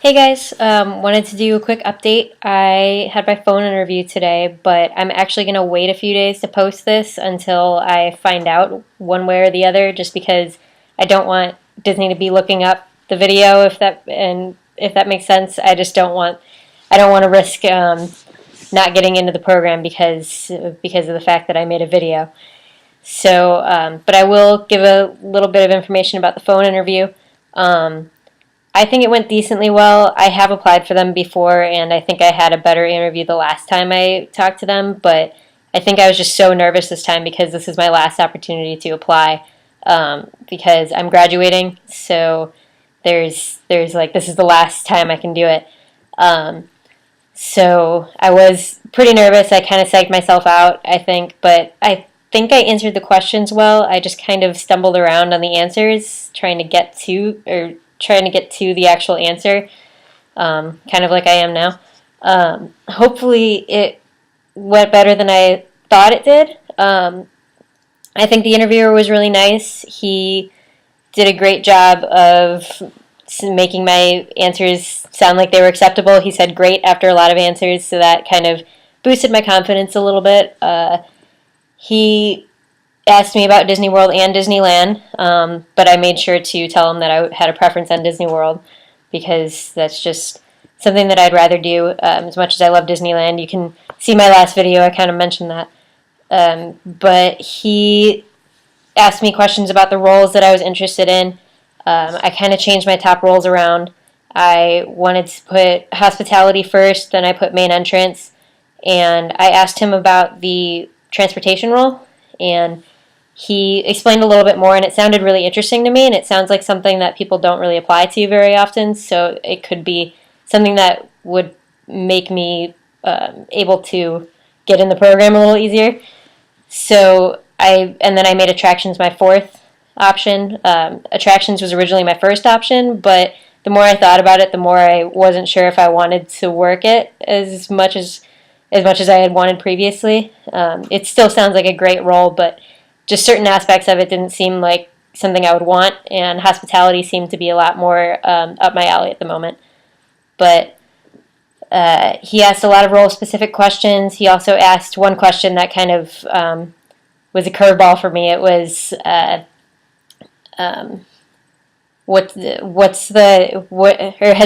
Hey guys, wanted to do a quick update. I had my phone interview today, but I'm actually going to wait a few days to post this until I find out one way or the other, just because I don't want Disney to be looking up the video if that makes sense. I don't want to risk not getting into the program because of the fact that I made a video. So, but I will give a little bit of information about the phone interview. Um, I think it went decently well. I have applied for them before, and I think I had a better interview the last time I talked to them, but I think I was just so nervous this time because this is my last opportunity to apply, because I'm graduating, so there's like, this is the last time I can do it. Um, so I was pretty nervous. I kind of psyched myself out, I think, but I think I answered the questions well. I just kind of stumbled around on the answers, trying to get to the actual answer, kind of like I am now. Hopefully, it went better than I thought it did. I think the interviewer was really nice. He did a great job of making my answers sound like they were acceptable. He said great after a lot of answers, so that kind of boosted my confidence a little bit. He asked me about Disney World and Disneyland, but I made sure to tell him that I had a preference on Disney World because that's just something that I'd rather do. As much as I love Disneyland, you can see my last video, I kind of mentioned that. But he asked me questions about the roles that I was interested in. I kind of changed my top roles around. I wanted to put hospitality first, then I put main entrance, and I asked him about the transportation role, and he explained a little bit more, and it sounded really interesting to me, and it sounds like something that people don't really apply to very often, so it could be something that would make me able to get in the program a little easier. And then I made attractions my fourth option. Attractions was originally my first option, but the more I thought about it, the more I wasn't sure if I wanted to work it as much as I had wanted previously. It still sounds like a great role, but just certain aspects of it didn't seem like something I would want, and hospitality seemed to be a lot more up my alley at the moment. But he asked a lot of role-specific questions. He also asked one question that kind of was a curveball for me. It was, has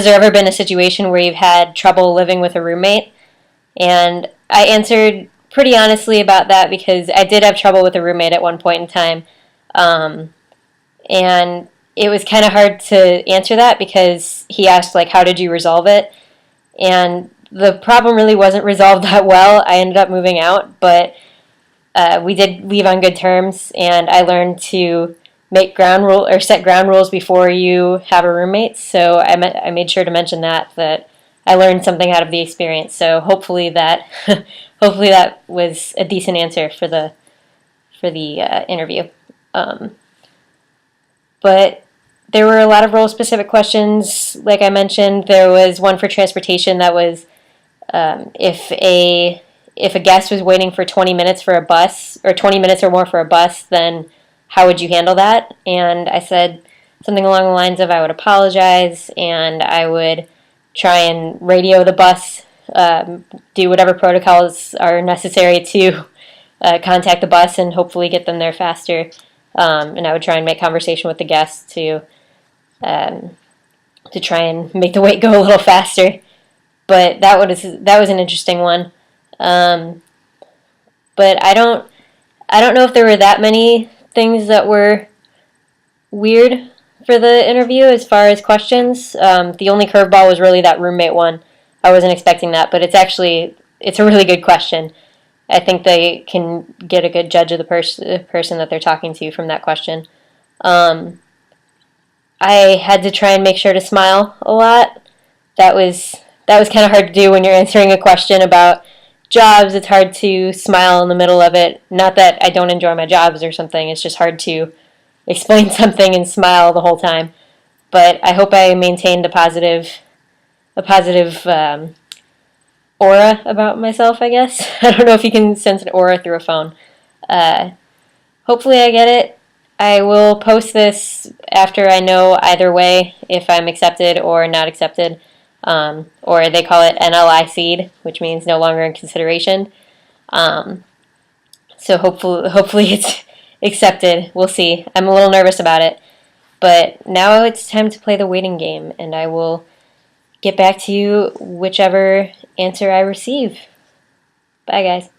there ever been a situation where you've had trouble living with a roommate? And I answered pretty honestly about that because I did have trouble with a roommate at one point in time. And it was kind of hard to answer that because he asked, like, how did you resolve it? And the problem really wasn't resolved that well. I ended up moving out, but we did leave on good terms, and I learned to set ground rules before you have a roommate. So I made sure to mention that I learned something out of the experience. So hopefully that hopefully that was a decent answer for the interview. But there were a lot of role-specific questions. Like I mentioned, there was one for transportation that was if a guest was waiting for 20 minutes for a bus, or 20 minutes or more for a bus, then how would you handle that? And I said something along the lines of I would apologize and I would try and radio the bus, do whatever protocols are necessary to contact the bus and hopefully get them there faster. And I would try and make conversation with the guests to try and make the wait go a little faster. But that was an interesting one. But I don't know if there were that many things that were weird for the interview as far as questions. The only curveball was really that roommate one. I wasn't expecting that, but it's a really good question. I think they can get a good judge of the person that they're talking to from that question. I had to try and make sure to smile a lot. That was kind of hard to do when you're answering a question about jobs. It's hard to smile in the middle of it. Not that I don't enjoy my jobs or something. It's just hard to explain something and smile the whole time. But I hope I maintained a positive aura about myself, I guess. I don't know if you can sense an aura through a phone. Hopefully I get it. I will post this after I know either way if I'm accepted or not accepted. or they call it NLI seed, which means no longer in consideration. So hopefully it's accepted. We'll see. I'm a little nervous about it. But now it's time to play the waiting game, and I will get back to you whichever answer I receive. Bye, guys.